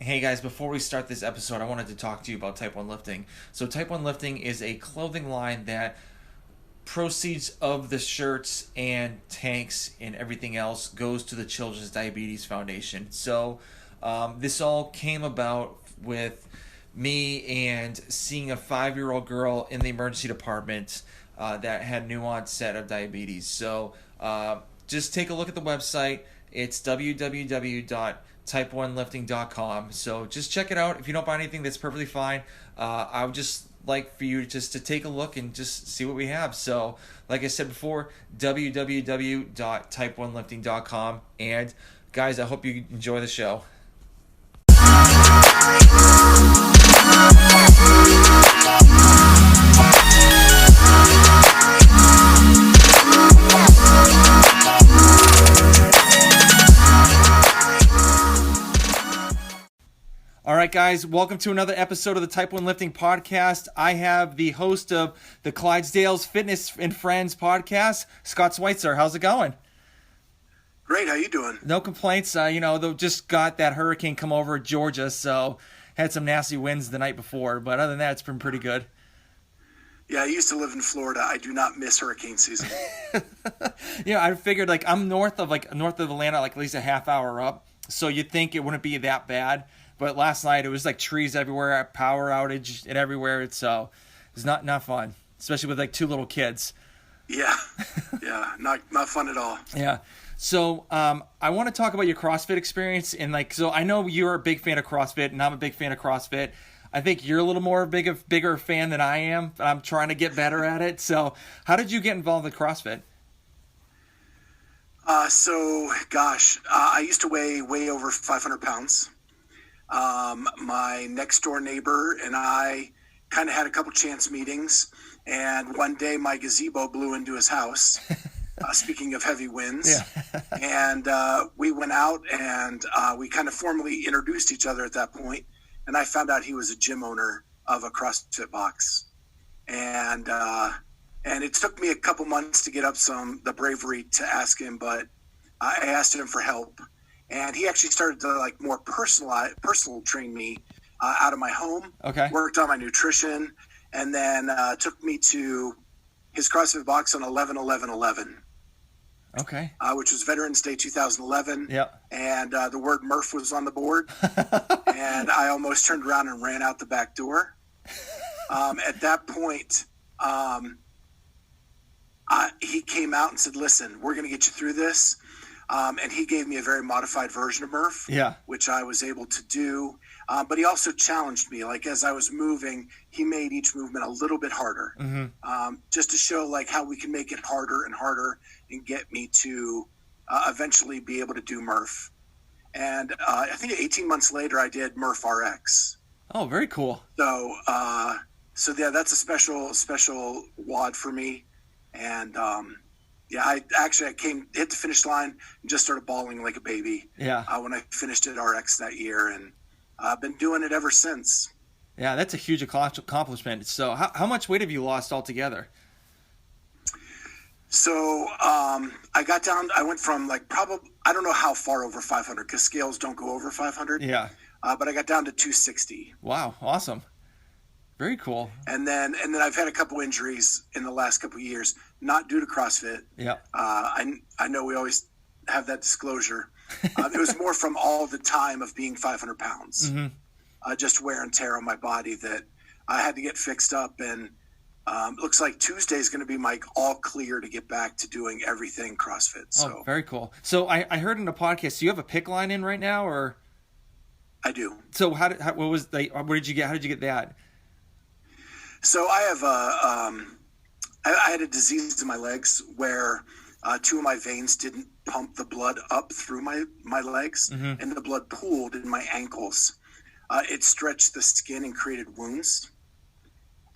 Hey guys, before we start this episode, I wanted to talk to you about Type 1 Lifting. So, Type 1 Lifting is a clothing line that proceeds of the shirts and tanks and everything else goes to the Children's Diabetes Foundation. So, this all came about with me and seeing a 5-year-old girl in the emergency department that had new onset of diabetes. So, just take a look at the website. It's www.type1lifting.com. So just check it out. If you don't buy anything, that's perfectly fine. I would just like for you just to take a look and just see what we have. So, like I said before, www.type1lifting.com. And guys, I hope you enjoy the show. All right, guys, welcome to another episode of the Type 1 Lifting Podcast. I have the host of the Clydesdale's Fitness and Friends podcast, Scott Switzer. How's it going? Great. How you doing? No complaints. They just got that hurricane come over Georgia, so had some nasty winds the night before. But other than that, it's been pretty good. Yeah, I used to live in Florida. I do not miss hurricane season. I figured I'm north of Atlanta, at least a half hour up. So you'd think it wouldn't be that bad. But last night it was trees everywhere, power outage and everywhere. So it's not fun, especially with 2 little kids. Yeah, not fun at all. Yeah. So I want to talk about your CrossFit experience and so I know you're a big fan of CrossFit and I'm a big fan of CrossFit. I think you're a little more bigger fan than I am, but I'm trying to get better at it. So how did you get involved with CrossFit? I used to weigh way over 500 pounds. My next door neighbor and I kind of had a couple chance meetings, and one day my gazebo blew into his house. Speaking of heavy winds, yeah. And we went out and we kind of formally introduced each other at that point. And I found out he was a gym owner of a CrossFit box, and it took me a couple months to get up the bravery to ask him, but I asked him for help. And he actually started to more personal train me out of my home. Okay. Worked on my nutrition, and then took me to his CrossFit box on 11/11/11. Okay. Which was Veterans Day 2011. Yeah. And the word Murph was on the board, and I almost turned around and ran out the back door. At that point, he came out and said, "Listen, we're going to get you through this." And he gave me a very modified version of Murph, yeah, which I was able to do. But he also challenged me. As I was moving, he made each movement a little bit harder, just to show how we can make it harder and harder and get me to eventually be able to do Murph. And I think 18 months later, I did Murph RX. Oh, very cool. So yeah, that's a special WOD for me. And I hit the finish line and just started bawling like a baby. Yeah. When I finished at RX that year, and I've been doing it ever since. Yeah, that's a huge accomplishment. So how much weight have you lost altogether? So I got down. I went from probably, I don't know how far over 500 because scales don't go over 500. Yeah. But I got down to 260. Wow, awesome. Very cool. And then I've had a couple injuries in the last couple of years, not due to CrossFit. Yeah. I know we always have that disclosure. It was more from all the time of being 500 pounds, just wear and tear on my body that I had to get fixed up. And looks like Tuesday is going to be my all clear to get back to doing everything CrossFit. So. Oh, very cool. So I heard in the podcast, do you have a pick line in right now, or? I do. So where did you get that? So I have I had a disease in my legs where 2 of my veins didn't pump the blood up through my legs, and the blood pooled in my ankles. It stretched the skin and created wounds,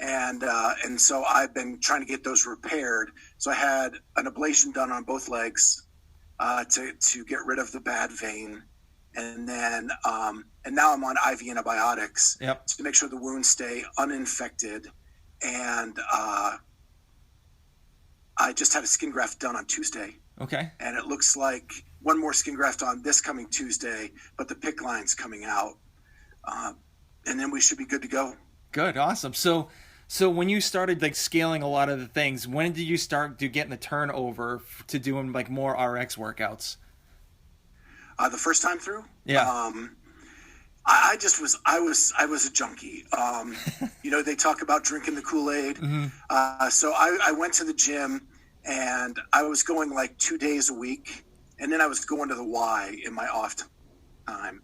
and so I've been trying to get those repaired. So I had an ablation done on both legs to get rid of the bad vein. And then, and now I'm on IV antibiotics to make sure the wounds stay uninfected. And I just had a skin graft done on Tuesday. Okay. And it looks like one more skin graft on this coming Tuesday, but the PICC line's coming out. and then we should be good to go. Good, awesome. So when you started like scaling a lot of the things, when did you start to getting the turnover to doing like more RX workouts? The first time through, yeah. I was a junkie. They talk about drinking the Kool-Aid. Mm-hmm. So I went to the gym, and I was going like 2 days a week, and then I was going to the Y in my off time.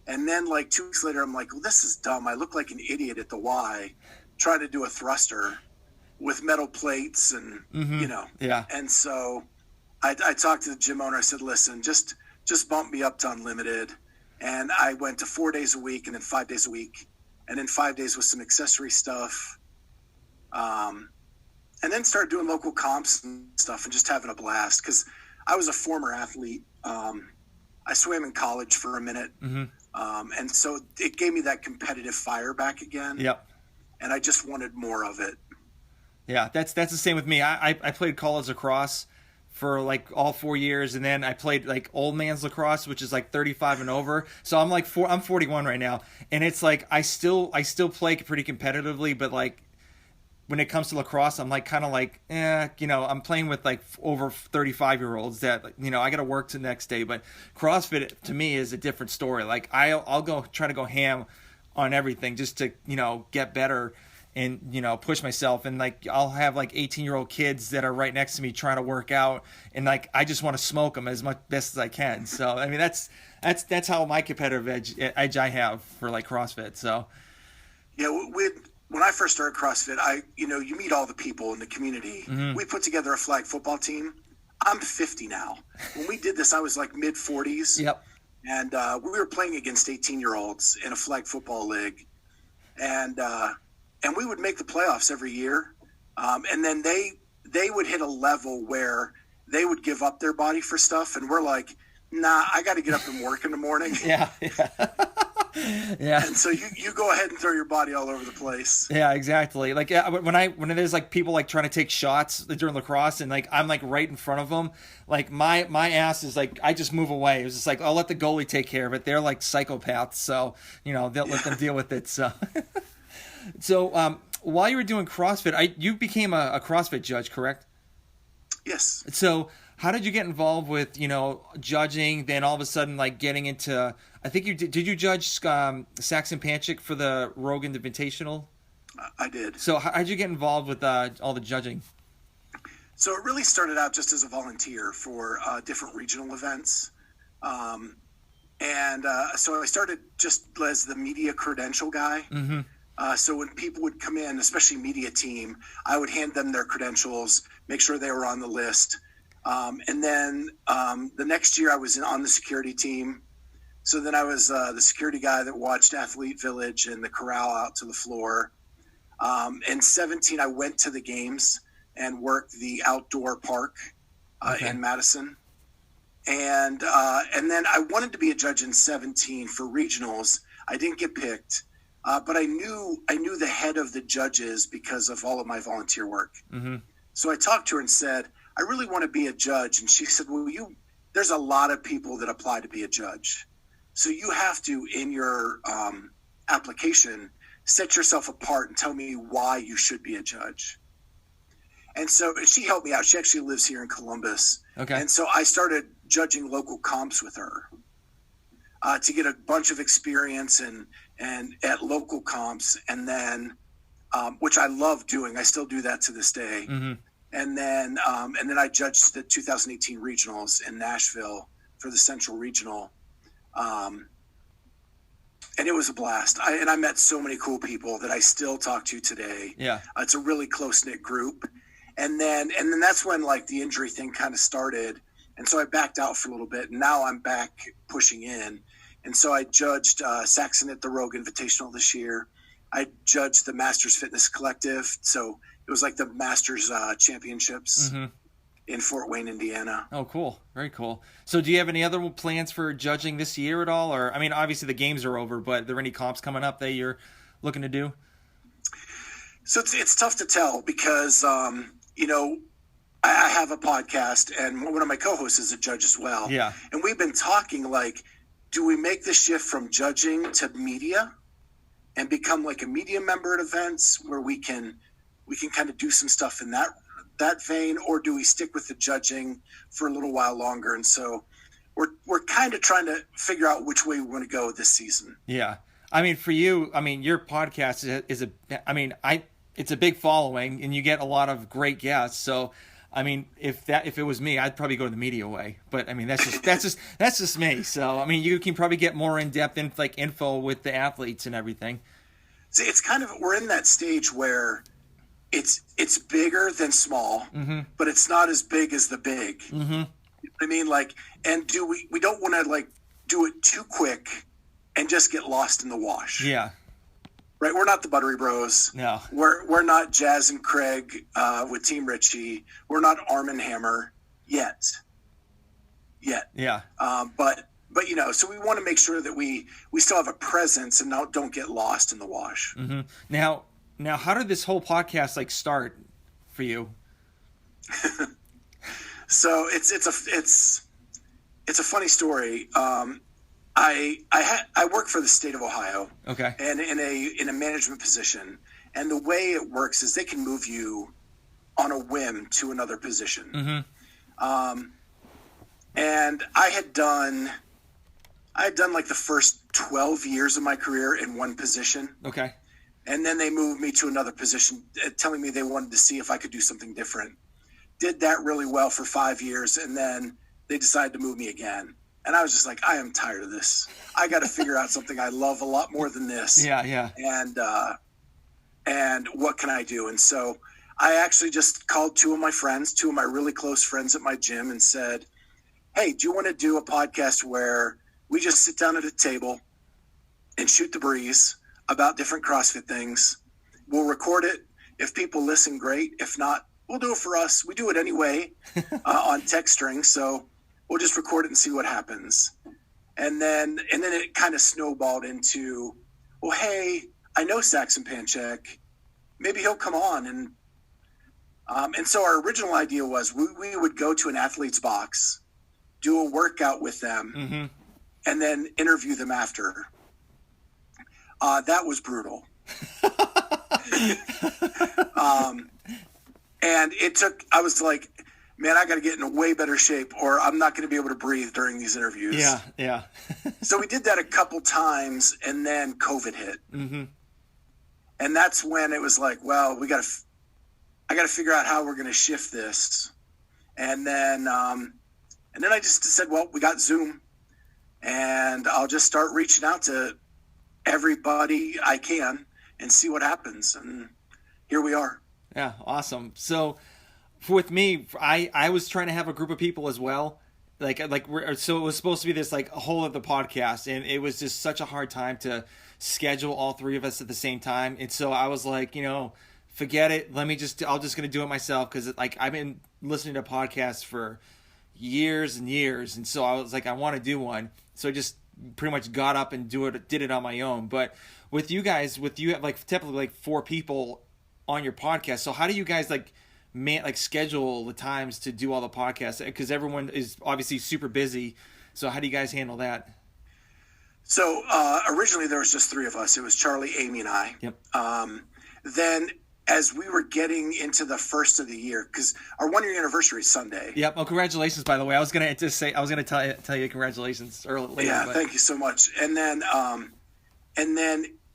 And then like 2 weeks later, I'm like, well, this is dumb. I look like an idiot at the Y trying to do a thruster with metal plates and, Yeah. And so I talked to the gym owner. I said, listen, just bump me up to unlimited. And I went to 4 days a week and then 5 days a week. And then 5 days with some accessory stuff. And then started doing local comps and stuff and just having a blast. Because I was a former athlete. I swam in college for a minute. Mm-hmm. And so it gave me that competitive fire back again. Yep. And I just wanted more of it. Yeah, that's the same with me. I played college lacrosse for like all 4 years, and then I played like old man's lacrosse, which is like 35 and over. So I'm like I'm 41 right now, and it's like I still play pretty competitively, but like when it comes to lacrosse, I'm like kind of like I'm playing with like over 35-year-olds that I got to work the next day. But CrossFit to me is a different story. Like I'll go try to go ham on everything just to get better and push myself, and like I'll have like 18-year-old kids that are right next to me trying to work out, and like I just want to smoke them as much best as I can. So I mean that's how my competitive edge I have for like CrossFit. So yeah, when I first started CrossFit, you meet all the people in the community. Mm-hmm. We put together a flag football team. I'm 50 now. When we did this, I was like mid 40s. Yep. And we were playing against 18-year-olds in a flag football league, and we would make the playoffs every year. And then they would hit a level where they would give up their body for stuff, and we're like, nah, I got to get up and work in the morning. Yeah. Yeah. And so you go ahead and throw your body all over the place. Yeah, exactly. Like when there's like people like trying to take shots during lacrosse, and like I'm like right in front of them, like my ass is like I just move away. It was just like I'll let the goalie take care of it. They're like psychopaths, so they'll let them deal with it. So while you were doing CrossFit, you became a CrossFit judge, correct? Yes. So how did you get involved with judging? Then all of a sudden like getting into, I think did you judge Saxon Panchik for the Rogan Invitational? I did. So how did you get involved with all the judging? So it really started out just as a volunteer for different regional events. So I started just as the media credential guy. Mm-hmm. So when people would come in, especially media team, I would hand them their credentials, make sure they were on the list. And then the next year I was on the security team. So then I was the security guy that watched Athlete Village and the corral out to the floor. In 17, I went to the games and worked the outdoor park in Madison. And then I wanted to be a judge in 17 for regionals. I didn't get picked, but I knew the head of the judges because of all of my volunteer work. Mm-hmm. So I talked to her and said, I really want to be a judge. And she said, well, there's a lot of people that apply to be a judge. So you have to, in your application, set yourself apart and tell me why you should be a judge. And so she helped me out. She actually lives here in Columbus. Okay. And so I started judging local comps with her to get a bunch of experience and at local comps. And then, which I love doing. I still do that to this day. Mm-hmm. And then I judged the 2018 regionals in Nashville for the Central Regional. And it was a blast. I met so many cool people that I still talk to today. Yeah. It's a really close-knit group. And then that's when like the injury thing kind of started. And so I backed out for a little bit. And now I'm back pushing in. And so I judged Saxon at the Rogue Invitational this year. I judged the Masters Fitness Collective. So it was like the Masters Championships in Fort Wayne, Indiana. Oh, cool. Very cool. So do you have any other plans for judging this year at all? Or, I mean, obviously the games are over, but are there any comps coming up that you're looking to do? So it's tough to tell because, I have a podcast and one of my co-hosts is a judge as well. Yeah. And we've been talking like, do we make the shift from judging to media? and become like a media member at events where we can kind of do some stuff in that vein, or do we stick with the judging for a little while longer? And so we're kind of trying to figure out which way we want to go this season. Yeah. I mean, for you, I mean, your podcast it's a big following and you get a lot of great guests. So, I mean, if it was me, I'd probably go the media way, but I mean, that's just me. So, I mean, you can probably get more in-depth info with the athletes and everything. See, it's kind of, we're in that stage where it's bigger than small, but it's not as big as the big. I mean, like, and we don't want to like do it too quick and just get lost in the wash. Yeah. Right. We're not the Buttery Bros. No. We're not Jazz and Craig with Team Richie. We're not Arm and Hammer yet. Yeah. But you know, so we want to make sure that we still have a presence and don't get lost in the wash. Now, how did this whole podcast like start for you? So it's a funny story. I work for the state of Ohio. Okay. And in a management position, and the way it works is they can move you on a whim to another position. And I had done like the first 12 years of my career in one position. Okay. And then they moved me to another position, telling me they wanted to see if I could do something different. Did that really well for 5 years, and then they decided to move me again. And I was just like, I am tired of this. I got to figure out something I love a lot more than this. Yeah. And what can I do? And so I actually just called two of my really close friends at my gym, and said, hey, do you want to do a podcast where we just sit down at a table and shoot the breeze about different CrossFit things? We'll record it. If people listen, great. If not, we'll do it for us. We do it anyway on text string. So we'll just record it and see what happens. And then it kind of snowballed into, well, hey, I know Saxon Panchek. Maybe he'll come on. And so our original idea was we would go to an athlete's box, do a workout with them, and then interview them after. That was brutal. And I was like, man, I got to get in a way better shape, or I'm not going to be able to breathe during these interviews. Yeah. So we did that a couple times, and then COVID hit. And that's when it was like, well, I got to figure out how we're going to shift this. And then I just said, well, we got Zoom, and I'll just start reaching out to everybody I can and see what happens. And here we are. Yeah. Awesome. So with me, I was trying to have a group of people as well. So it was supposed to be this like a whole other podcast, and it was just such a hard time to schedule all three of us at the same time. And so I was like, forget it. I'm just going to do it myself. Cause like I've been listening to podcasts for years and years. And so I was like, I want to do one. So I just pretty much got up and did it on my own. But with you guys, you have like typically like 4 people on your podcast. So how do you guys schedule the times to do all the podcasts? Because everyone is obviously super busy. So how do you guys handle that? So originally there was just 3 of us. It was Charlie, Amy, and I. Yep. Then as we were getting into the first of the year, because our 1-year anniversary is Sunday. Yep. Well, congratulations, by the way. I was gonna tell you congratulations later. Yeah, thank you so much. And then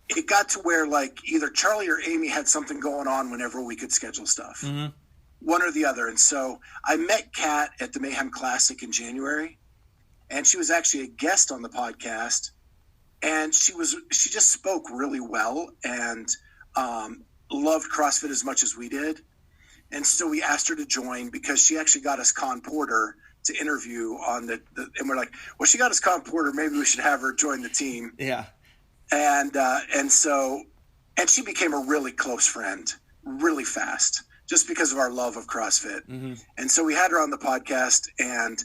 it got to where like either Charlie or Amy had something going on whenever we could schedule stuff. One or the other. And so I met Kat at the Mayhem Classic in January, and she was actually a guest on the podcast, and she just spoke really well and loved CrossFit as much as we did. And so we asked her to join because she actually got us Con Porter to interview on and we're like, well, she got us Con Porter, maybe we should have her join the team. Yeah. And she became a really close friend really fast, just because of our love of CrossFit. And so we had her on the podcast, and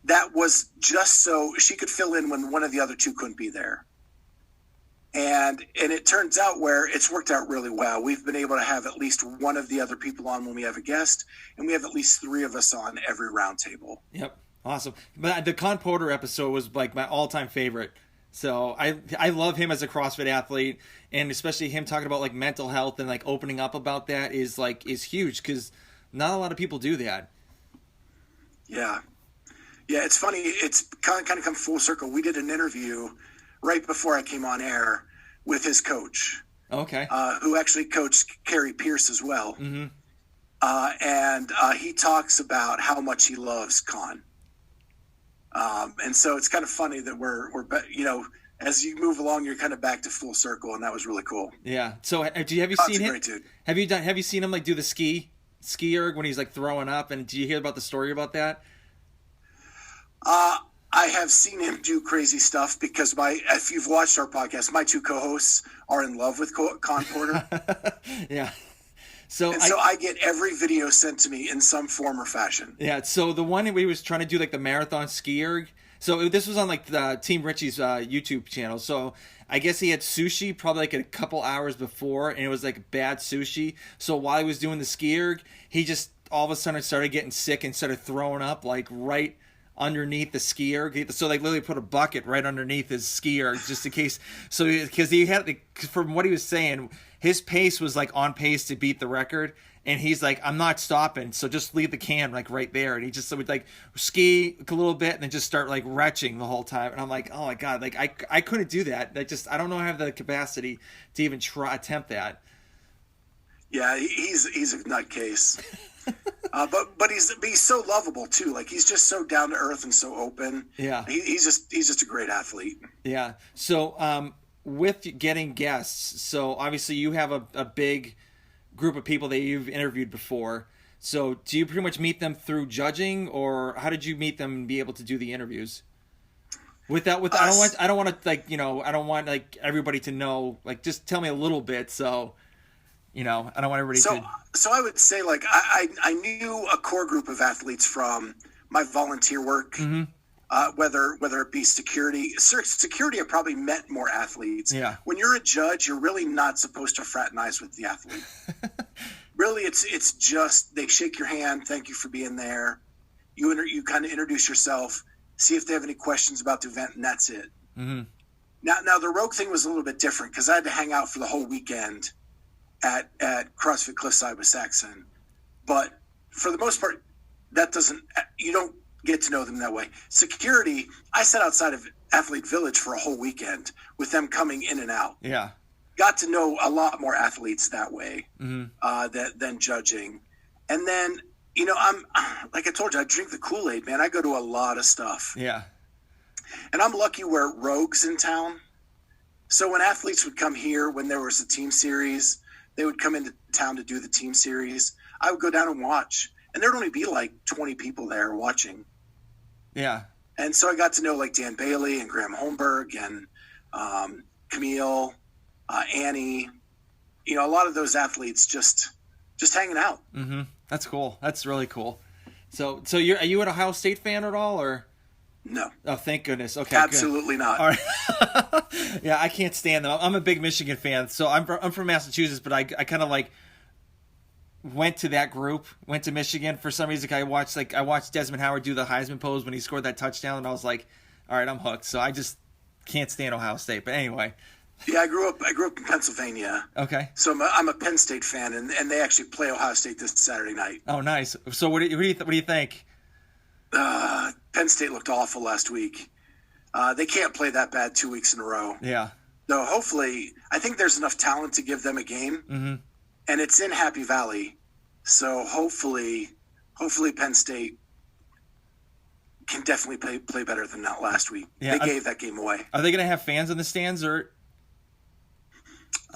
that was just so she could fill in when one of the other 2 couldn't be there. And it turns out where it's worked out really well. We've been able to have at least one of the other people on when we have a guest, and we have at least 3 of us on every roundtable. Yep. Awesome. But the Con Porter episode was like my all-time favorite. So I love him as a CrossFit athlete, and especially him talking about like mental health and like opening up about that is huge, because not a lot of people do that. Yeah. Yeah, it's funny. It's kind of come full circle. We did an interview right before I came on air with his coach. Okay. Who actually coached Carrie Pierce as well. Mm-hmm. And he talks about how much he loves Con. And so it's kind of funny that we're as you move along, you're kind of back to full circle, and that was really cool. Yeah. So have you Con's seen a him? great dude. Have you seen him like do the ski erg when he's like throwing up? And do you hear about the story about that? I have seen him do crazy stuff because if you've watched our podcast, my two co-hosts are in love with Con Porter. Yeah. So I get every video sent to me in some form or fashion. Yeah. So the one where he was trying to do like the marathon ski erg. So this was on like the Team Richie's YouTube channel. So I guess he had sushi probably like a couple hours before, and it was like bad sushi. So while he was doing the ski erg, he just all of a sudden started getting sick and started throwing up like right underneath the ski erg. So they literally put a bucket right underneath his ski erg just in case. So because he had, from what he was saying, his pace was like on pace to beat the record, and he's like, I'm not stopping, so just leave the can like right there. And he just would like ski a little bit and then just start like retching the whole time. And I'm like, oh my god, like I couldn't do that. I don't know I have the capacity to even attempt that. Yeah, he's a nutcase. But he's so lovable too. Like he's just so down to earth and so open. Yeah, he's just a great athlete. Yeah. So with getting guests, so obviously you have a big group of people that you've interviewed before. So do you pretty much meet them through judging, or how did you meet them and be able to do the interviews? I don't want like everybody to know. Like just tell me a little bit. So. I don't want everybody to... So I would say, like, I knew a core group of athletes from my volunteer work, whether it be security. Security, I probably met more athletes. Yeah. When you're a judge, you're really not supposed to fraternize with the athlete. Really, it's just they shake your hand, thank you for being there. You kind of introduce yourself, see if they have any questions about the event, and that's it. Mm-hmm. Now, the Rogue thing was a little bit different because I had to hang out for the whole weekend at CrossFit Cliffside with Saxon, but for the most part, you don't get to know them that way. Security, I sat outside of Athlete Village for a whole weekend with them coming in and out. Yeah, got to know a lot more athletes that way than judging. And then I'm like I told you, I drink the Kool-Aid, man. I go to a lot of stuff. Yeah, and I'm lucky we're Rogues in town, so when athletes would come here when there was a team series. They would come into town to do the team series. I would go down and watch. And there'd only be like 20 people there watching. Yeah. And so I got to know like Dan Bailey and Graham Holmberg and Camille, Annie. A lot of those athletes just hanging out. Mm-hmm. That's cool. That's really cool. So are you an Ohio State fan at all, or? No. Oh, thank goodness. Okay, absolutely good. Not. All right. Yeah, I can't stand them. I'm a big Michigan fan, so I'm from Massachusetts, but I kind of like went to that group, went to Michigan for some reason. I watched Desmond Howard do the Heisman pose when he scored that touchdown, and I was like, all right, I'm hooked. So I just can't stand Ohio State. But anyway. Yeah, I grew up in Pennsylvania. Okay. So I'm a Penn State fan, and they actually play Ohio State this Saturday night. Oh, nice. So what do you think? Penn State looked awful last week. They can't play that bad 2 weeks in a row. Yeah. So hopefully, I think there's enough talent to give them a game, and it's in Happy Valley. So hopefully Penn State can definitely play better than that last week. Yeah, they gave that game away. Are they going to have fans in the stands, or?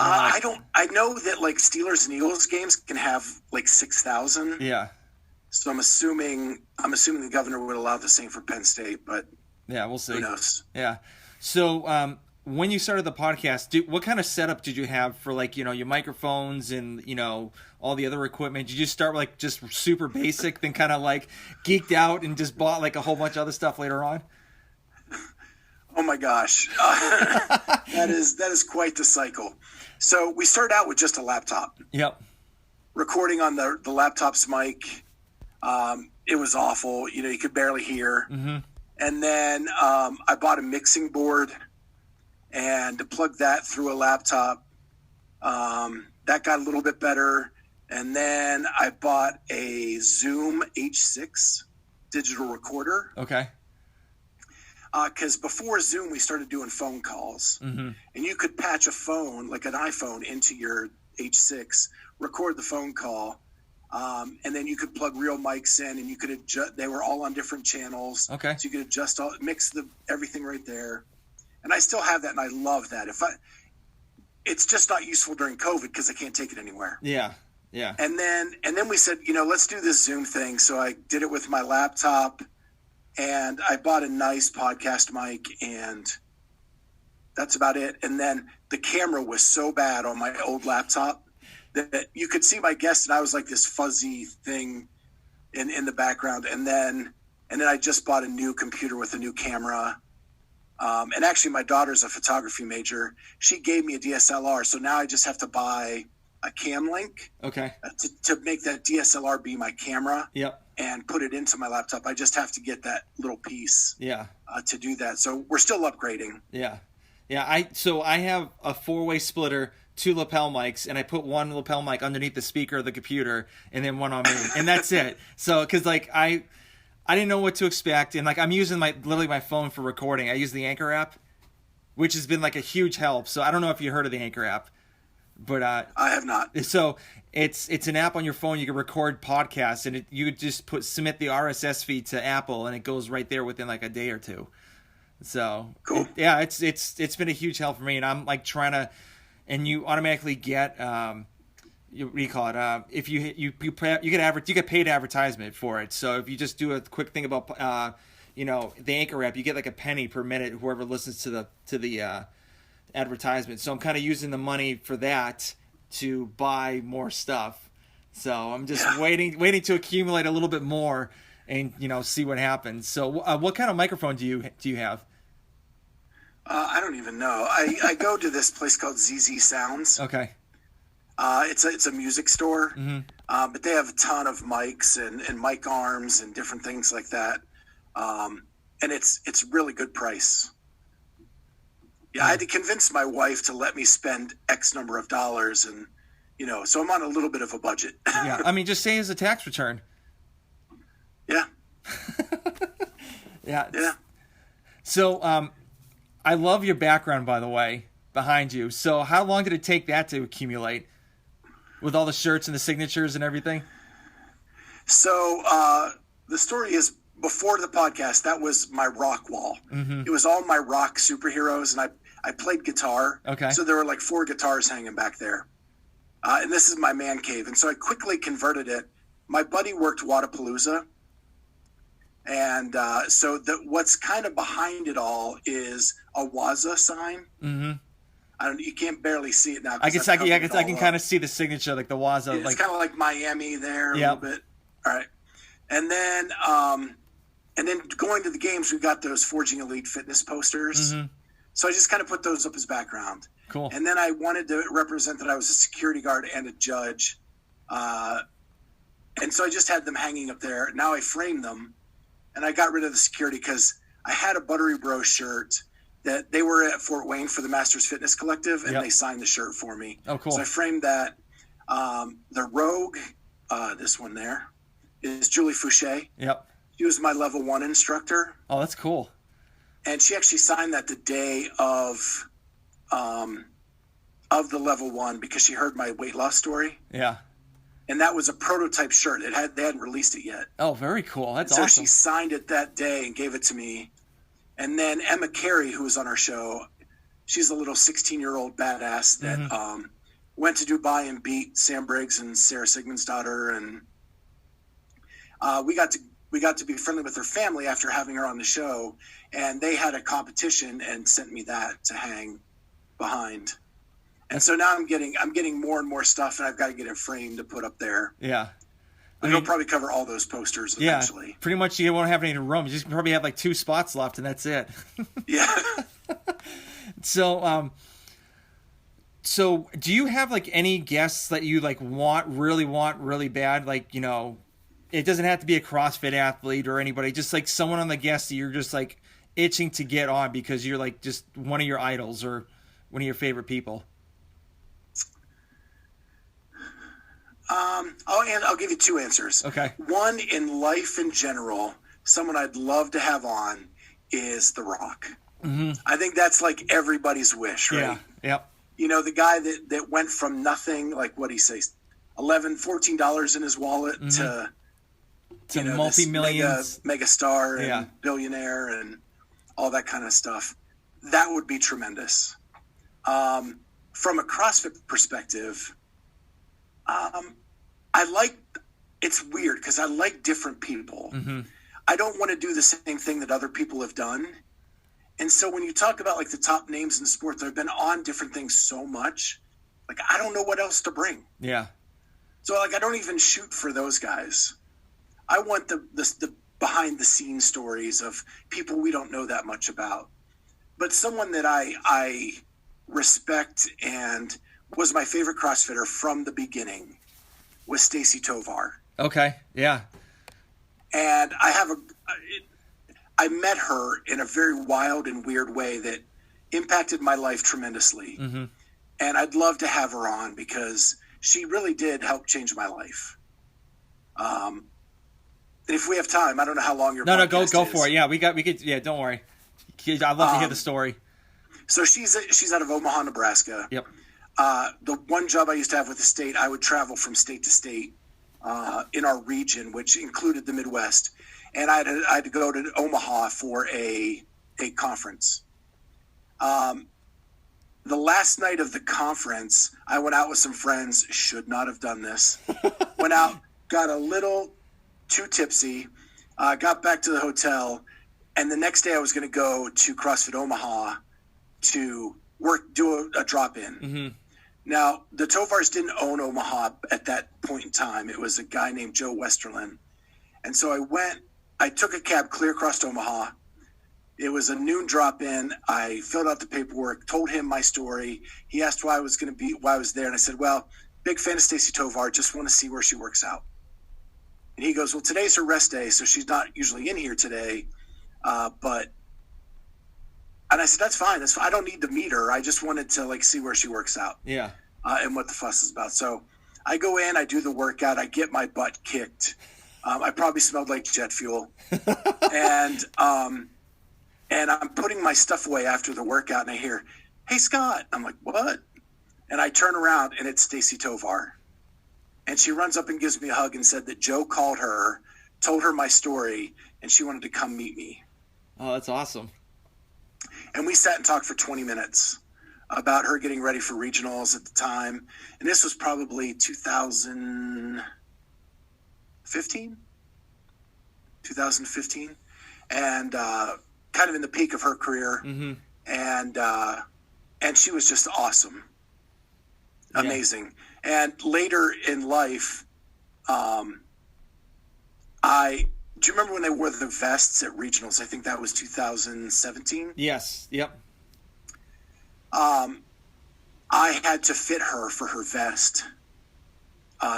I know that like Steelers and Eagles games can have like 6,000. Yeah. So I'm assuming the governor would allow the same for Penn State, but yeah, we'll see. Who knows? Yeah. So when you started the podcast, what kind of setup did you have for like your microphones and all the other equipment? Did you start with like just super basic, then kind of like geeked out and just bought like a whole bunch of other stuff later on? Oh my gosh, that is quite the cycle. So we started out with just a laptop. Yep. Recording on the laptop's mic. It was awful. You could barely hear. Mm-hmm. And then I bought a mixing board and plugged that through a laptop. That got a little bit better. And then I bought a Zoom H6 digital recorder. Okay. Because before Zoom, we started doing phone calls. And you could patch a phone, like an iPhone, into your H6, record the phone call, and then you could plug real mics in, and you could adjust. They were all on different channels. Okay. So you could adjust mix everything right there. And I still have that, and I love that. It's just not useful during COVID because I can't take it anywhere. Yeah. Yeah. And then we said, let's do this Zoom thing. So I did it with my laptop, and I bought a nice podcast mic, and that's about it. And then the camera was so bad on my old laptop that you could see my guest, and I was like this fuzzy thing in the background. And then I just bought a new computer with a new camera. And actually, my daughter's a photography major. She gave me a DSLR, so now I just have to buy a cam link. Okay. To make that DSLR be my camera. Yep. And put it into my laptop. I just have to get that little piece. Yeah. To do that. So we're still upgrading. Yeah. Yeah. I have a 4-way splitter, 2 lapel mics, and I put one lapel mic underneath the speaker of the computer, and then one on me, and that's it. So, because like I didn't know what to expect, and like I'm using literally my phone for recording. I use the Anchor app, which has been like a huge help. So I don't know if you heard of the Anchor app, but I have not. So it's an app on your phone. You can record podcasts, and you just submit the RSS feed to Apple, and it goes right there within like a day or two. So cool. It's been a huge help for me, and I'm like trying to, and you automatically get what do you call it? If you get paid advertisement for it. So if you just do a quick thing about the Anchor app, you get like a penny per minute. Whoever listens to the advertisement. So I'm kind of using the money for that to buy more stuff. So I'm just waiting to accumulate a little bit more and see what happens. So what kind of microphone do you have? I don't even know. I go to this place called ZZ Sounds. Okay. It's a music store, but they have a ton of mics and mic arms and different things like that. And it's really good price. Yeah, I had to convince my wife to let me spend X number of dollars, and so I'm on a little bit of a budget. Yeah, I mean, just say it's a tax return. Yeah. Yeah. Yeah. So, I love your background, by the way, behind you. So, how long did it take that to accumulate, with all the shirts and the signatures and everything? So, the story is, before the podcast, that was my rock wall. It was all my rock superheroes, and I played guitar. Okay. So there were like 4 guitars hanging back there. And this is my man cave. And so I quickly converted it. My buddy worked Wadapalooza. And so what's kind of behind it all is a Waza sign. You can't barely see it now. I can kind of see the signature, like the Waza. It's kind of like Miami there a little bit. All right. And then going to the games, we got those Forging Elite Fitness posters. So I just kind of put those up as background. Cool. And then I wanted to represent that I was a security guard and a judge. And so I just had them hanging up there. Now I framed them, and I got rid of the security because I had a Buttery Bro shirt that they were at Fort Wayne for the Masters Fitness Collective, and they signed the shirt for me. Oh, cool. So I framed that. The Rogue, this one there, is Julie Fouché. Yep. She was my level 1 instructor. Oh, that's cool. And she actually signed that the day of the level 1 because she heard my weight loss story. Yeah. And that was a prototype shirt. They hadn't released it yet. Oh, very cool. That's awesome. So she signed it that day and gave it to me. And then Emma Carey, who was on our show, she's a little 16-year-old badass that went to Dubai and beat Sam Briggs and Sarah Sigmundsdottir. And we got to be friendly with her family after having her on the show, and they had a competition and sent me that to hang behind. And so now I'm getting more and more stuff, and I've got to get it framed to put up there. Yeah. It'll probably cover all those posters eventually. Yeah, pretty much you won't have any room. You just probably have like 2 spots left, and that's it. Yeah. So do you have like any guests that you like want really bad? Like, it doesn't have to be a CrossFit athlete or anybody, just like someone on the guest that you're just like, itching to get on because you're like just one of your idols or one of your favorite people? I'll give you two answers. Okay. One, in life in general, someone I'd love to have on is The Rock. Mm-hmm. I think that's like everybody's wish, right? Yeah. Yep. You know, the guy that went from nothing, like what he says, $14 in his wallet to multi-millions, mega star and billionaire and all that kind of stuff. That would be tremendous. From a CrossFit perspective, it's weird because I like different people. Mm-hmm. I don't want to do the same thing that other people have done. And so when you talk about like the top names in sports that have been on different things so much, like I don't know what else to bring. Yeah. So like I don't even shoot for those guys. I want the behind the scenes stories of people we don't know that much about. But someone that I respect and was my favorite CrossFitter from the beginning was Stacy Tovar. Okay. Yeah. And I met her in a very wild and weird way that impacted my life tremendously. Mm-hmm. And I'd love to have her on because she really did help change my life. And if we have time, I don't know how long your podcast is. Go for it. Yeah, we could. Yeah, don't worry. I'd love to hear the story. So she's out of Omaha, Nebraska. Yep. The one job I used to have with the state, I would travel from state to state in our region, which included the Midwest. And I had to go to Omaha for a conference. The last night of the conference, I went out with some friends. Should not have done this. Went out, got a little too tipsy, got back to the hotel, and the next day I was going to go to CrossFit Omaha to do a drop-in. Mm-hmm. Now, the Tovars didn't own Omaha at that point in time. It was a guy named Joe Westerlin. And so I took a cab clear across Omaha. It was a noon drop-in. I filled out the paperwork, told him my story. He asked why I was there. And I said, well, big fan of Stacy Tovar, just want to see where she works out. And he goes, well, today's her rest day, so she's not usually in here today. And I said, that's fine. I don't need to meet her. I just wanted to see where she works out. Yeah. And what the fuss is about. So I go in, I do the workout, I get my butt kicked. I probably smelled like jet fuel. And I'm putting my stuff away after the workout, and I hear, hey, Scott. I'm like, what? And I turn around, and it's Stacy Tovar. And she runs up and gives me a hug and said that Joe called her, told her my story, and she wanted to come meet me. Oh, that's awesome. And we sat and talked for 20 minutes about her getting ready for regionals at the time. And this was probably 2015. And kind of in the peak of her career. Mm-hmm. And she was just awesome. Amazing. Yeah. And later in life, do you remember when they wore the vests at regionals? I think that was 2017. Yes. Yep. I had to fit her for her vest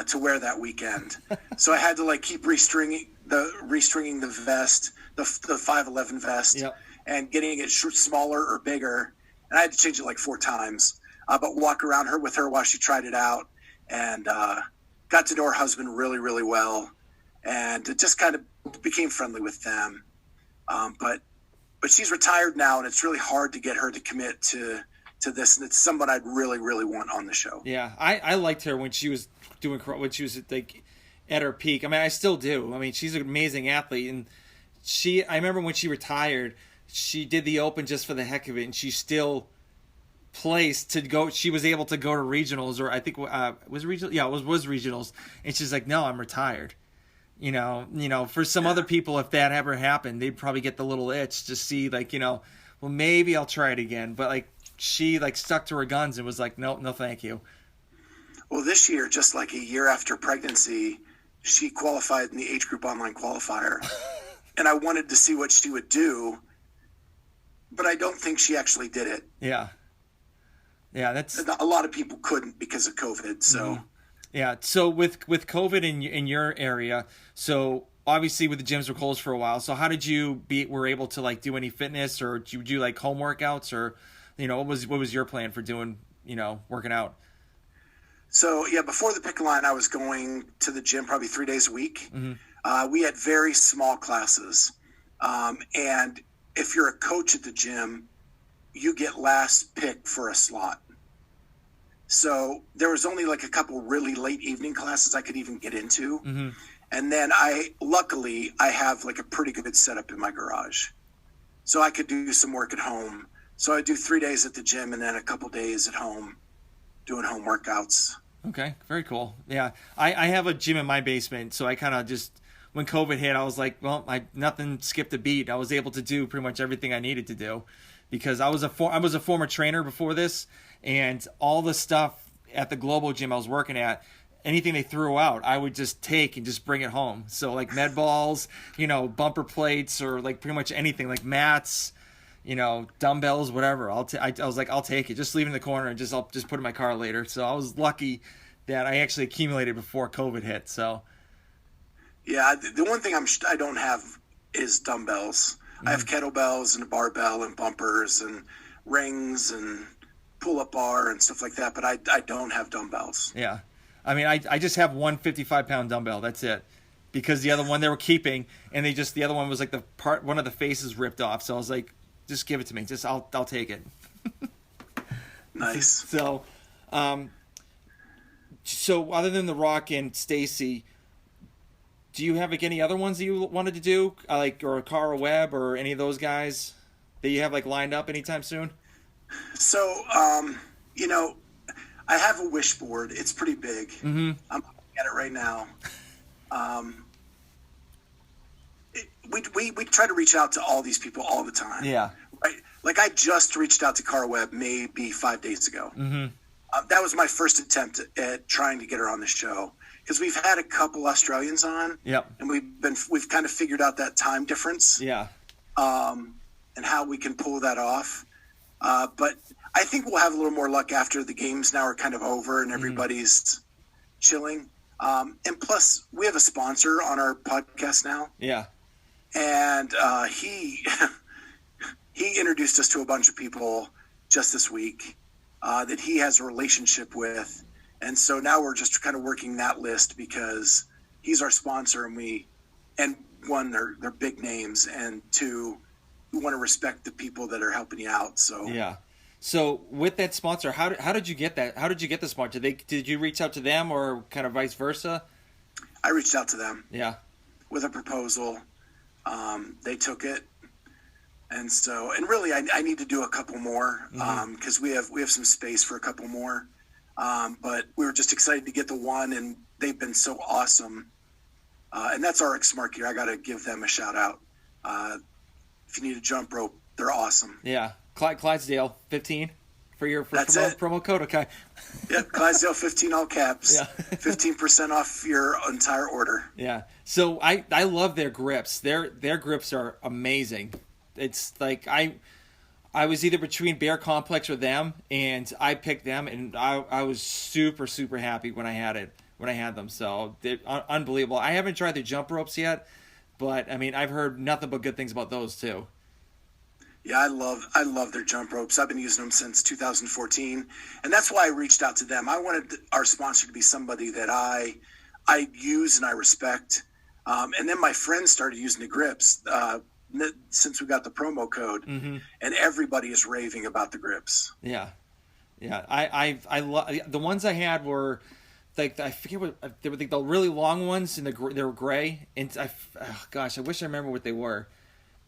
to wear that weekend. So I had to keep restringing the vest, the 511 vest, yep, and getting it smaller or bigger. And I had to change it 4 times, but walk around with her while she tried it out, and got to know her husband really, really well. And it just kind of became friendly with them. But she's retired now, and it's really hard to get her to commit to this. And it's someone I'd really, really want on the show. Yeah, I liked her when she was at her peak. I mean, I still do. I mean, she's an amazing athlete. And I remember when she retired, she did the Open just for the heck of it, and she still placed to go. She was able to go to regionals, or I think was regional. Yeah, it was regionals. And she's like, no, I'm retired. You know, for some other people, if that ever happened, they'd probably get the little itch to see, well, maybe I'll try it again. But she stuck to her guns and was like, no, thank you. Well, this year, just a year after pregnancy, she qualified in the age group online qualifier, and I wanted to see what she would do, but I don't think she actually did it. Yeah, that's a lot of people couldn't because of COVID. So. Mm-hmm. Yeah, so with COVID in your area, so obviously with the gyms were closed for a while. So how did you were able to like do any fitness, or do you do like home workouts, or what was your plan for doing working out? So yeah, before the pick line, I was going to the gym probably 3 days a week. We had very small classes, and if you're a coach at the gym, you get last pick for a slot. So there was only like a couple really late evening classes I could even get into. And then luckily I have like a pretty good setup in my garage, so I could do some work at home. So I do 3 days at the gym and then a couple days at home doing home workouts. Okay, very cool. Yeah, I have a gym in my basement, so I kind of just, when COVID hit, I was like, well, nothing skipped a beat. I was able to do pretty much everything I needed to do, because I was a former trainer before this, and all the stuff at the Global gym I was working at, anything they threw out, I would just take and just bring it home. So like med balls, bumper plates, or like pretty much anything, like mats, dumbbells, whatever. I was like, I'll take it. Just leave it in the corner and I'll just put it in my car later. So I was lucky that I actually accumulated before COVID hit. So yeah, the one thing I don't have is dumbbells. I have kettlebells and a barbell and bumpers and rings and pull-up bar and stuff like that, but I don't have dumbbells. Yeah. I mean, I just have one 55-pound dumbbell. That's it. Because the other one they were keeping, and the other one was like one of the faces ripped off. So I was like, just give it to me. I'll take it. Nice. So, so other than The Rock and Stacy, do you have like any other ones that you wanted to do, or Cara Webb or any of those guys that you have like lined up anytime soon? So, I have a wish board. It's pretty big. I'm looking at it right now. We try to reach out to all these people all the time. Yeah. Right. Like I just reached out to Cara Webb maybe 5 days ago. That was my first attempt at trying to get her on the show, because we've had a couple Australians on. Yep. And we've kind of figured out that time difference. Yeah. And how we can pull that off. But I think we'll have a little more luck after the games now are kind of over and everybody's chilling. And plus, we have a sponsor on our podcast now. Yeah. And he introduced us to a bunch of people just this week that he has a relationship with. And so now we're just kind of working that list, because he's our sponsor, and one, they're big names, and two, we want to respect the people that are helping you out. So yeah. So with that sponsor, how did you get that? How did you get the sponsor? Did you reach out to them, or kind of vice versa? I reached out to them. Yeah. With a proposal. They took it. And really I need to do a couple more, because we have some space for a couple more. But we were just excited to get the one, and they've been so awesome. And that's RX Smart Gear. I got to give them a shout out. If you need a jump rope, they're awesome. Yeah. Clydesdale 15 for promo code. Okay. Yep. Clydesdale 15, all caps. Yeah. 15% off your entire order. Yeah. So I love their grips. Their grips are amazing. It's like I was either between Bear Complex or them, and I picked them, and I was super, super happy when I had them. So they're unbelievable. I haven't tried the jump ropes yet, but I mean, I've heard nothing but good things about those too. Yeah, I love their jump ropes. I've been using them since 2014, and that's why I reached out to them. I wanted our sponsor to be somebody that I use and I respect. And then my friends started using the grips since we got the promo code, and everybody is raving about the grips. Yeah. I love the ones I had were like, I forget what they were, like the really long ones, and they were gray, and I wish I remember what they were.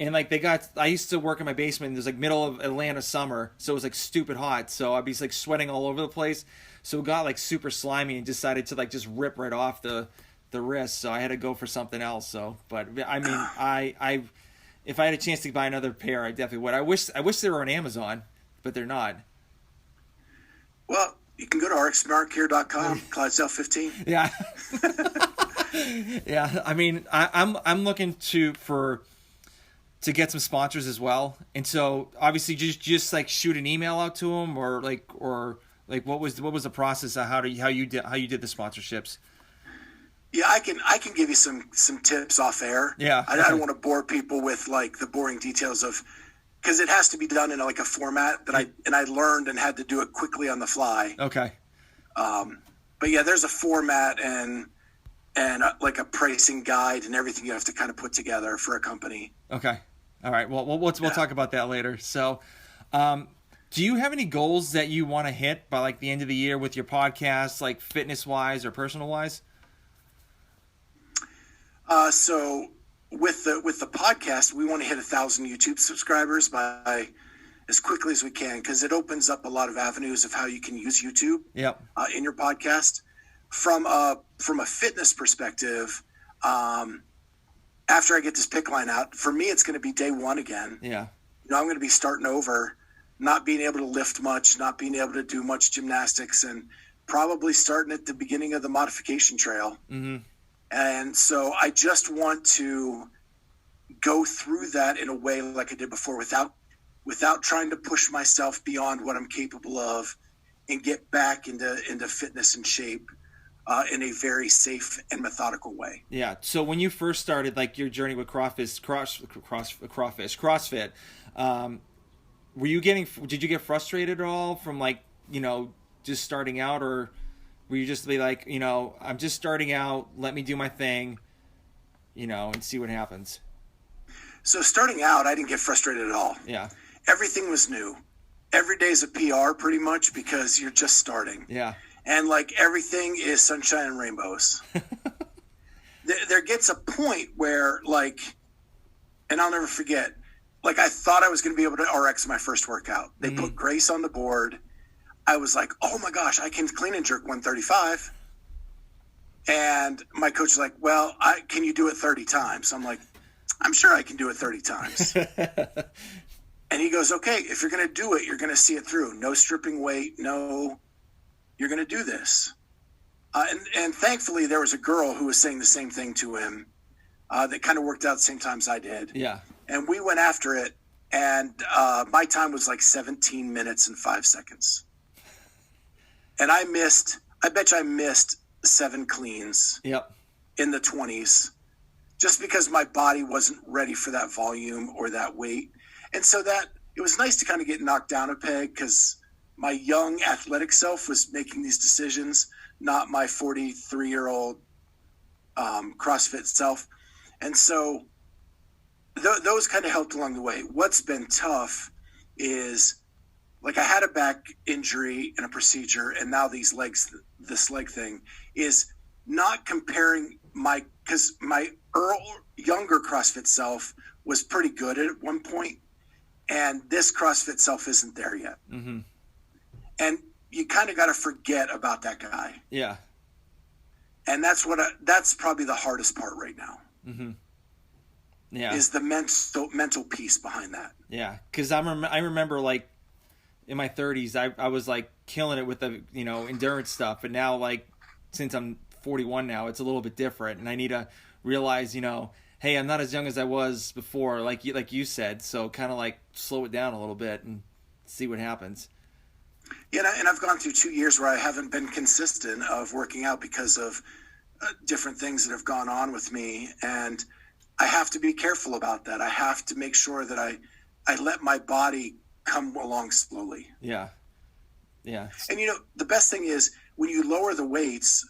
And like I used to work in my basement, and it was like middle of Atlanta summer, so it was like stupid hot, so I'd be like sweating all over the place, so it got like super slimy, and decided to like just rip right off the wrist, so I had to go for something else. So, but I mean, I if I had a chance to buy another pair, I definitely would. I wish they were on Amazon, but they're not. Well, you can go to rxsmartgear.com, Clydesdale 15. Yeah. Yeah, I mean, I'm looking to get some sponsors as well, and so obviously just like shoot an email out to them, or what was the process of how you did the sponsorships? Yeah, I can give you some tips off air. Yeah. I don't want to bore people with like the boring details of, because it has to be done in like a format that I learned and had to do it quickly on the fly. Okay. But yeah, there's a format and like a pricing guide and everything you have to kind of put together for a company. Okay. All right. Well, we'll talk about that later. So, do you have any goals that you want to hit by like the end of the year with your podcast, like fitness wise or personal wise? So with the podcast, we want to hit 1,000 YouTube subscribers by as quickly as we can, because it opens up a lot of avenues of how you can use YouTube. Yep. In your podcast. From a fitness perspective, after I get this pick line out, for me it's going to be day one again. Yeah. I'm going to be starting over, not being able to lift much, not being able to do much gymnastics, and probably starting at the beginning of the modification trail. Mm-hmm. And so I just want to go through that in a way like I did before, without trying to push myself beyond what I'm capable of, and get back into fitness and shape in a very safe and methodical way. Yeah. So when you first started like your journey with CrossFit, did you get frustrated at all from like, just starting out, or were you just be like, I'm just starting out, let me do my thing, and see what happens? So starting out, I didn't get frustrated at all. Yeah. Everything was new. Every day is a PR pretty much, because you're just starting. Yeah. And like everything is sunshine and rainbows. There gets a point where like, and I'll never forget, like I thought I was going to be able to RX my first workout. They put Grace on the board. I was like, oh my gosh, I can clean and jerk 135. And my coach was like, well, can you do it 30 times? I'm like, I'm sure I can do it 30 times. And he goes, okay, if you're going to do it, you're going to see it through. No stripping weight, no, you're going to do this. And thankfully, there was a girl who was saying the same thing to him that kind of worked out at the same time as I did. Yeah. And we went after it, and my time was like 17 minutes and 5 seconds. And I bet you I missed 7 cleans. Yep. In the 20s, just because my body wasn't ready for that volume or that weight. And so that it was nice to kind of get knocked down a peg, because my young athletic self was making these decisions, not my 43-year-old CrossFit self. And so those kind of helped along the way. What's been tough is, like, I had a back injury and a procedure, and now this leg thing is not comparing because my younger CrossFit self was pretty good at one point, and this CrossFit self isn't there yet. Mm-hmm. And you kind of got to forget about that guy. Yeah. And that's probably the hardest part right now. Mm-hmm. Yeah. Is the mental piece behind that. Yeah. Cause I remember like in my 30s, I was like killing it with the, endurance stuff. But now, like, since I'm 41 now, it's a little bit different, and I need to realize, hey, I'm not as young as I was before, like you said. So kind of like slow it down a little bit and see what happens. Yeah, and I've gone through 2 years where I haven't been consistent of working out because of different things that have gone on with me, and I have to be careful about that. I have to make sure that I let my body come along slowly. Yeah. Yeah. And the best thing is when you lower the weights,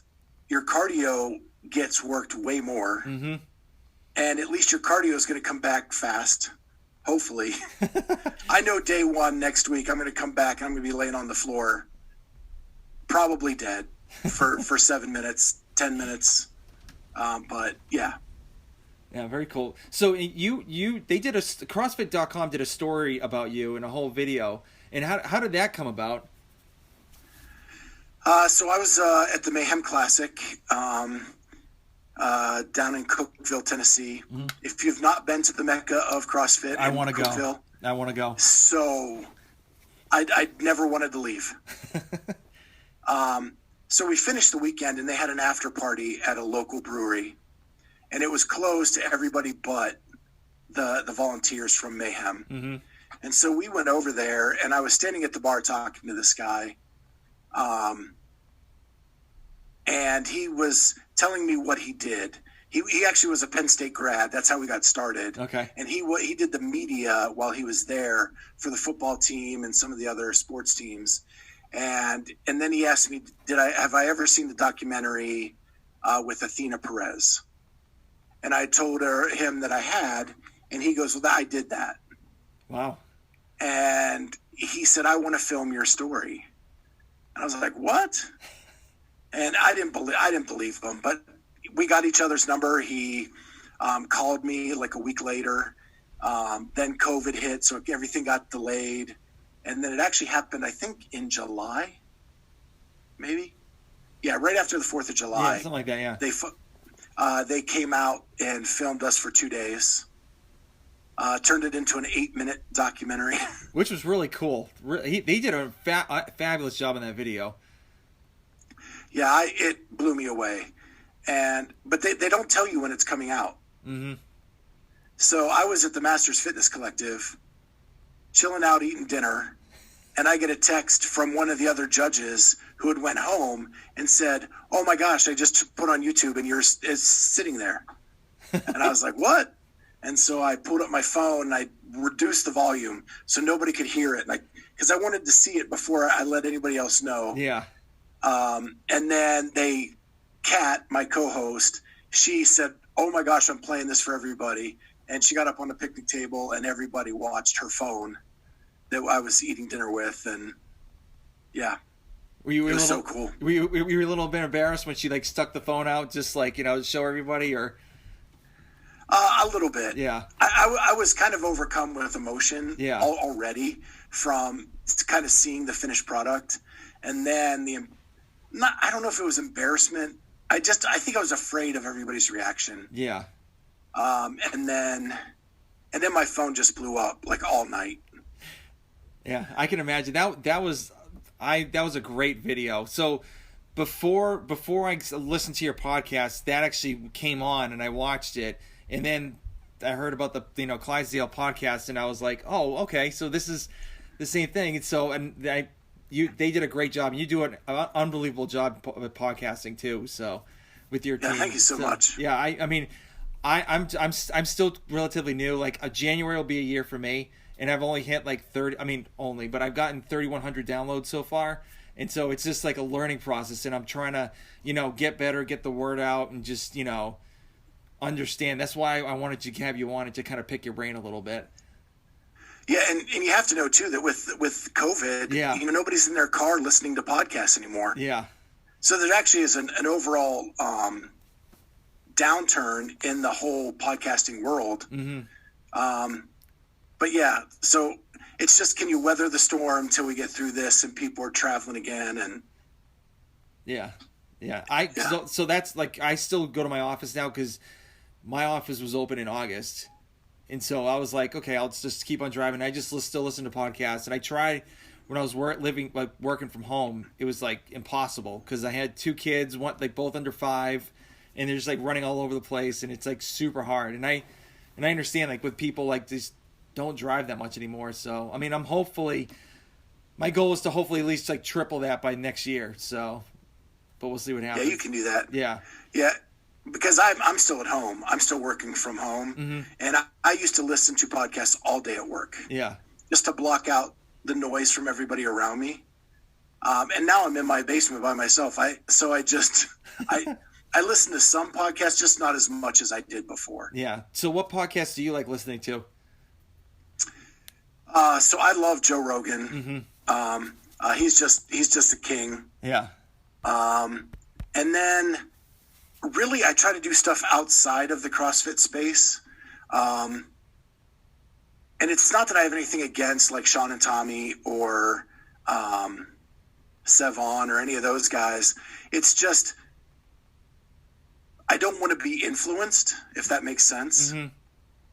your cardio gets worked way more. Mm-hmm. And at least your cardio is going to come back fast. Hopefully. I know day one next week, I'm going to come back and I'm going to be laying on the floor, probably dead for 7 minutes, 10 minutes. But yeah. Yeah, very cool. So they did CrossFit.com did a story about you and a whole video. And how did that come about? So I was at the Mayhem Classic down in Cookeville, Tennessee. Mm-hmm. If you've not been to the Mecca of CrossFit, I want to go. I want to go. So I never wanted to leave. So we finished the weekend, and they had an after party at a local brewery. And it was closed to everybody but the volunteers from Mayhem. Mm-hmm. And so we went over there, and I was standing at the bar talking to this guy. and he was telling me what he did. He actually was a Penn State grad. That's how we got started. Okay. And he did the media while he was there for the football team and some of the other sports teams. And then he asked me, have I ever seen the documentary with Athena Perez? And I told him that I had, and he goes, well, I did that. Wow. And he said, I want to film your story. And I was like, what? And I didn't believe him, but we got each other's number. He called me like a week later. Then COVID hit, so everything got delayed. And then it actually happened, I think, in July, maybe. Yeah, right after the 4th of July. Yeah, something like that, yeah. They came out and filmed us for 2 days. Turned it into an 8-minute documentary. Which was really cool. They did a fabulous job in that video. Yeah, it blew me away. But they don't tell you when it's coming out. Mm-hmm. So I was at the Masters Fitness Collective, chilling out, eating dinner, and I get a text from one of the other judges who had went home and said, oh my gosh, I just put on YouTube and it's sitting there. And I was like, what? And so I pulled up my phone and I reduced the volume so nobody could hear it. Because I wanted to see it before I let anybody else know. Yeah. And then Kat, my co-host, she said, oh my gosh, I'm playing this for everybody. And she got up on the picnic table and everybody watched her phone that I was eating dinner with. And yeah, it was so cool. Were you a little bit embarrassed when she stuck the phone out just to show everybody, or? A little bit. Yeah. I was kind of overcome with emotion already from kind of seeing the finished product. And then I don't know if it was embarrassment. I think I was afraid of everybody's reaction. Yeah. And then my phone just blew up all night. Yeah, I can imagine that was a great video. So before I listened to your podcast, that actually came on and I watched it, and then I heard about the Clydesdale podcast, and I was like, oh, okay, so this is the same thing. And so they did a great job, and you do an unbelievable job with podcasting too. So with your team, yeah, thank you so much. Yeah, I mean, I'm still relatively new. A January will be a year for me, and I've only hit 30. I mean, but I've gotten 3,100 downloads so far, and so it's just a learning process. And I'm trying to get better, get the word out, and just understand. That's why I wanted to have you on it, to kind of pick your brain a little bit. Yeah, and you have to know too that with COVID, nobody's in their car listening to podcasts anymore. Yeah. So there actually is an overall downturn in the whole podcasting world. Mm-hmm. But yeah, so it's just, can you weather the storm till we get through this and people are traveling again? And yeah. So that's I still go to my office now because my office was open in August. And so I was like, okay, I'll just keep on driving. I just still listen to podcasts. And I tried when I was working from home, it was impossible because I had 2 kids, one both under 5, and they're just running all over the place, and it's super hard. And I understand with people just don't drive that much anymore. So I mean, my goal is to hopefully at least triple that by next year. So, but we'll see what happens. Yeah, you can do that. Yeah. Because I'm still at home. I'm still working from home. Mm-hmm. And I used to listen to podcasts all day at work. Yeah. Just to block out the noise from everybody around me. And now I'm in my basement by myself. I listen to some podcasts, just not as much as I did before. Yeah. So what podcasts do you like listening to? So I love Joe Rogan. Mm-hmm. He's just a king. Yeah. And then really I try to do stuff outside of the CrossFit space. And it's not that I have anything against Sean and Tommy or Sevon or any of those guys. It's just I don't want to be influenced, if that makes sense. Mm-hmm.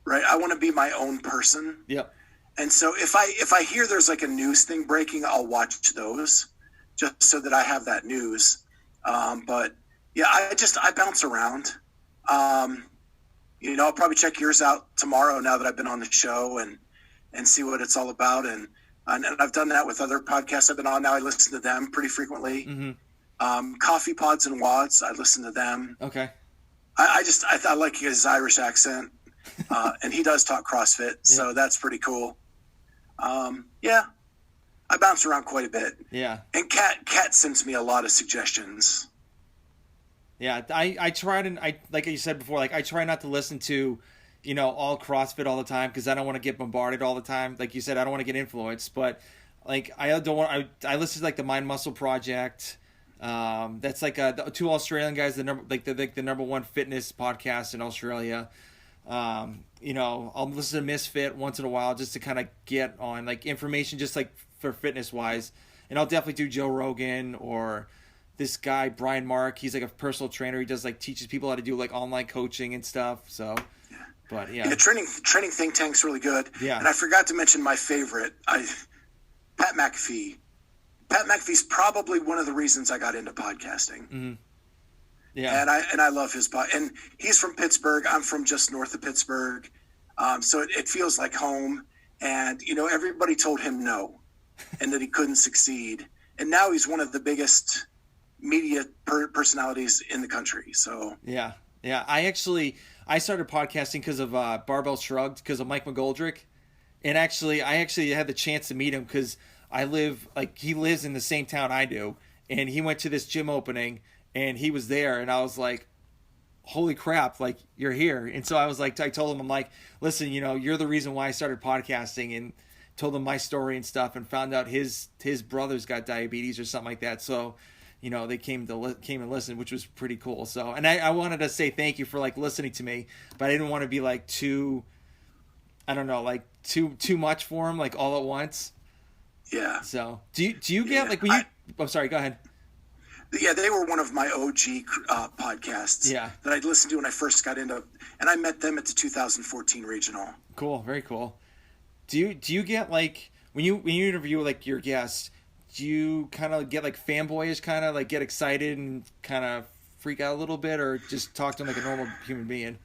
Right? I want to be my own person. Yep. And so if I hear there's a news thing breaking, I'll watch those just so that I have that news. But yeah, I bounce around. I'll probably check yours out tomorrow now that I've been on the show and see what it's all about. And I've done that with other podcasts I've been on now. I listen to them pretty frequently. Mm-hmm. Coffee Pods and Wads, I listen to them. Okay. I like his Irish accent, and he does talk CrossFit, so that's pretty cool. Yeah, I bounce around quite a bit. Yeah. And Kat sends me a lot of suggestions. Yeah, I tried, and like you said before, like I try not to listen to, all CrossFit all the time because I don't want to get bombarded all the time. Like you said, I don't want to get influenced, but like I don't want. I listen to like the Mind Muscle Project. That's like the two Australian guys, the number one fitness podcast in Australia. I'll listen to Misfit once in a while just to kind of get on like information, just like for fitness wise. And I'll definitely do Joe Rogan or this guy Brian Mark. He's like a personal trainer. He does like teaches people how to do like online coaching and stuff. So, but yeah, training think tank's really good. Yeah, and I forgot to mention my favorite, Pat McAfee. Pat McAfee's probably one of the reasons I got into podcasting. Mm-hmm. Yeah, and I love his and he's from Pittsburgh. I'm from just north of Pittsburgh, so it feels like home. And everybody told him no, and that he couldn't succeed. And now he's one of the biggest media personalities in the country. So yeah. I started podcasting because of Barbell Shrugged, because of Mike McGoldrick, and I actually had the chance to meet him because he lives in the same town I do, and he went to this gym opening and he was there, and I was like, holy crap, like you're here. And so I told him, I'm like, listen, you're the reason why I started podcasting, and told him my story and stuff, and found out his brother's got diabetes or something like that. So they came and listened, which was pretty cool. So, and I wanted to say thank you for like listening to me, but I didn't want to be like too much for him, like all at once. Yeah. So do you get like when you? I'm sorry. Go ahead. Yeah, they were one of my OG podcasts. Yeah. That I'd listened to when I first got into, and I met them at the 2014 regional. Cool. Very cool. Do you get like when you interview like your guests? Do you kind of get like fanboyish, kind of like get excited and kind of freak out a little bit, or just talk to them like a normal human being?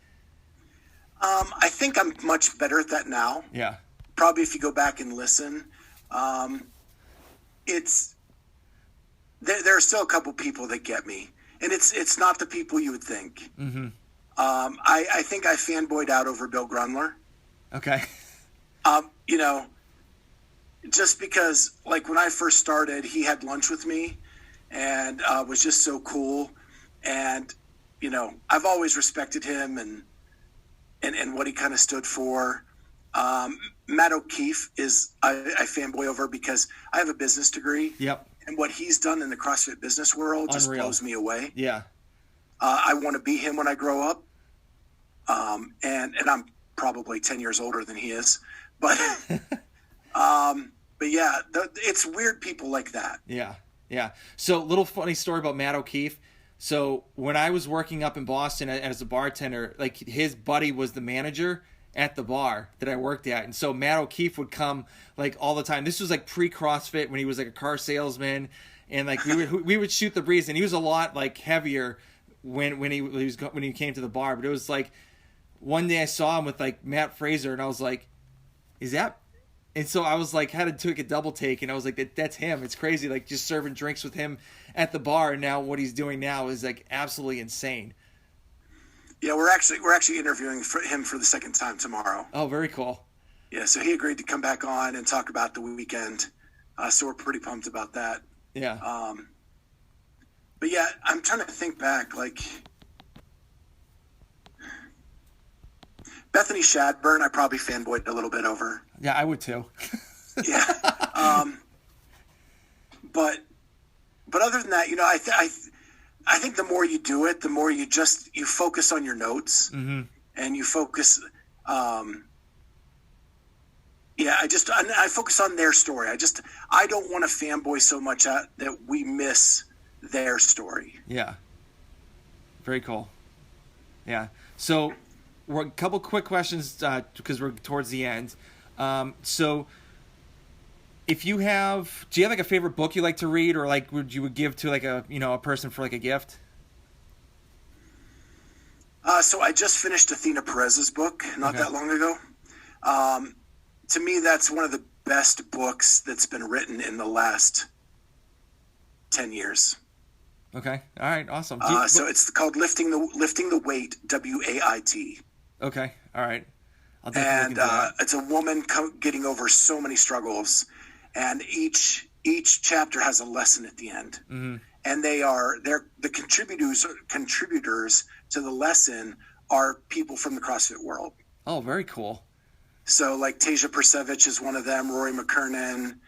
I think I'm much better at that now. Yeah. Probably if you go back and listen, there are still a couple people that get me, and it's not the people you would think. Mm-hmm. I think I fanboyed out over Bill Grunler. Okay. Just because, like, when I first started, he had lunch with me and was just so cool. And, I've always respected him and what he kind of stood for. Matt O'Keefe I fanboy over because I have a business degree. Yep. And what he's done in the CrossFit business world just blows me away. Yeah. I want to be him when I grow up. And I'm probably 10 years older than he is. But yeah, it's weird people like that. Yeah. Yeah. So little funny story about Matt O'Keefe. So when I was working up in Boston as a bartender, like his buddy was the manager at the bar that I worked at. And so Matt O'Keefe would come like all the time. This was like pre-CrossFit when he was like a car salesman, and like we would shoot the breeze, and he was a lot like heavier when he came to the bar. But it was like one day I saw him with like Matt Fraser, and I was like, is that? And so I was like, had to take a double take, and I was like, that's him. It's crazy, like just serving drinks with him at the bar. And now what he's doing now is like absolutely insane. Yeah, we're actually interviewing him for the second time tomorrow. Oh, very cool. Yeah, so he agreed to come back on and talk about the weekend. So we're pretty pumped about that. Yeah. But yeah, I'm trying to think back, like Bethany Shadburn, I probably fanboyed a little bit over. Yeah, I would too. Yeah. But other than that, I think the more you do it, the more you focus on your notes. Mm-hmm. And you focus. I focus on their story. I don't want to fanboy so much that we miss their story. Yeah. Very cool. Yeah. So we're a couple quick questions because we're towards the end. So do you have like a favorite book you like to read, or like would you give to like a person for like a gift? So I just finished Athena Perez's book not that long ago. To me, that's one of the best books that's been written in the last 10 years. Okay. All right. Awesome. So it's called Lifting the Weight, WAIT. Okay. All right. I'll And it's a woman getting over so many struggles, and each chapter has a lesson at the end. Mm-hmm. And they're the contributors to the lesson are people from the CrossFit world. Oh, very cool. So like Tasia Persevich is one of them, Rory McKernan,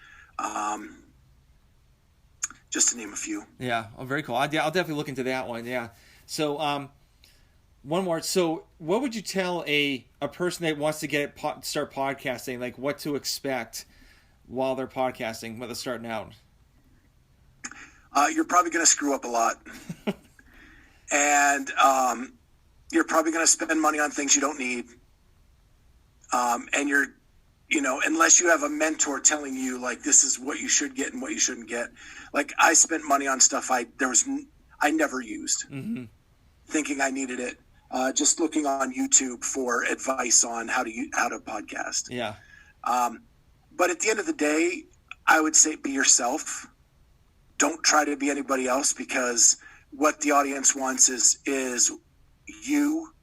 just to name a few. Yeah. Oh, very cool. I'll definitely look into that one. Yeah. So, one more. So, what would you tell a person that wants to start podcasting, like what to expect while they're podcasting, when they're starting out? You're probably going to screw up a lot. And you're probably going to spend money on things you don't need. And unless you have a mentor telling you like this is what you should get and what you shouldn't get. Like I spent money on stuff I never used, mm-hmm. thinking I needed it. Just looking on YouTube for advice on how to podcast. Yeah. But at the end of the day, I would say be yourself. Don't try to be anybody else, because what the audience wants is you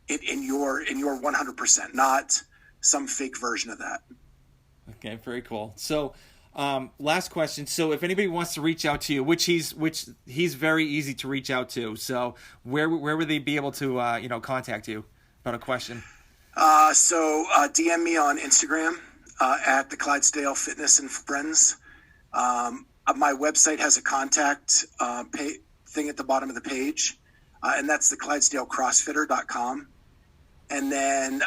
in your 100%, not some fake version of that. Okay, very cool. So, last question. So, if anybody wants to reach out to you, which he's very easy to reach out to. So, where would they be able to contact you about a question? So DM me on Instagram at the Clydesdale Fitness and Friends. My website has a contact thing at the bottom of the page, and that's the ClydesdaleCrossfitter.com. And then,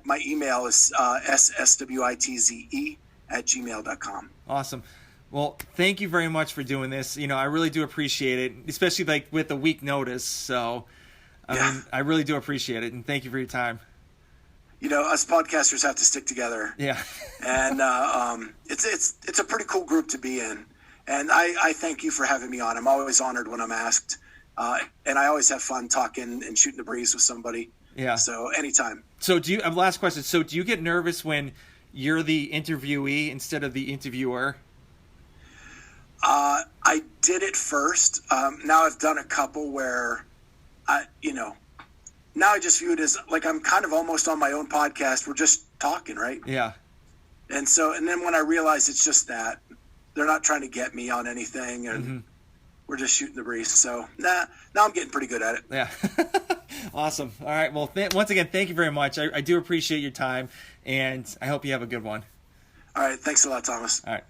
my email is sswitze@gmail.com. Awesome. Well, thank you very much for doing this. I really do appreciate it, especially like with a week notice. So, I mean, I really do appreciate it, and thank you for your time. Us podcasters have to stick together. Yeah. And it's a pretty cool group to be in. And I thank you for having me on. I'm always honored when I'm asked. And I always have fun talking and shooting the breeze with somebody. Yeah. So anytime. So last question. So do you get nervous when you're the interviewee instead of the interviewer? I did it first. Now I've done a couple where now I just view it as like I'm kind of almost on my own podcast. We're just talking, right? Yeah. And then when I realize it's just that, they're not trying to get me on anything, and mm-hmm. we're just shooting the breeze. So now I'm getting pretty good at it. Yeah. Awesome. All right. Well, once again, thank you very much. I do appreciate your time, and I hope you have a good one. All right. Thanks a lot, Thomas. All right.